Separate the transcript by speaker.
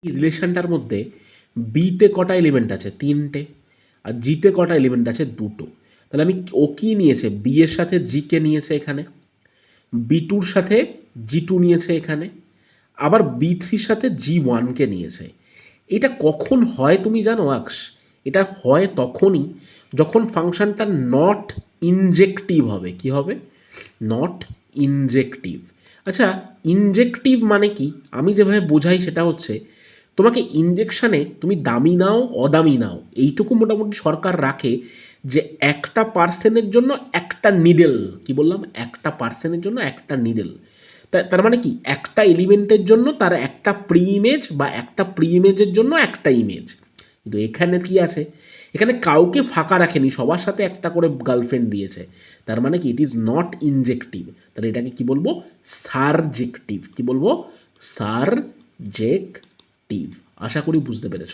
Speaker 1: এই রিলেশনটার মধ্যে বিতে কটা এলিমেন্ট আছে? তিনটে। আর জিতে কটা এলিমেন্ট আছে? দুটো। তাহলে আমি ও কি নিয়েছে? বি এর সাথে জিকে নিয়েছে এখানে, বি টুর সাথে জি টু নিয়েছে এখানে, আবার বি থ্রির সাথে জি ওয়ানকে নিয়েছে। এটা কখন হয় তুমি জানো আকস? এটা হয় তখনই যখন ফাংশনটা নট ইনজেক্টিভ হবে। কি হবে? নট ইনজেক্টিভ। আচ্ছা, ইনজেক্টিভ মানে কি? আমি যেভাবে বোঝাই সেটা হচ্ছে, তোমাকে ইনজেকশানে তুমি দামি নাও অদামি নাও এইটুকু মোটামুটি সরকার রাখে যে একটা পার্সেনের জন্য একটা নিডেল। কি বললাম? একটা পার্সেনের জন্য একটা নিডেল। তার মানে কি, একটা এলিমেন্টের জন্য তার একটা প্রি ইমেজ বা একটা প্রি ইমেজের জন্য একটা ইমেজ। কিন্তু এখানে কি আছে? এখানে কাউকে ফাঁকা রাখেনি, সবার সাথে একটা করে গার্লফ্রেন্ড দিয়েছে। তার মানে কি, ইট ইজ নট ইনজেক্টিভ। তাহলে এটাকে কি বলবো? সারজেক্টিভ। কি বলবো? সারজেক্টিভ। আশা করি বুঝতে পেরেছো।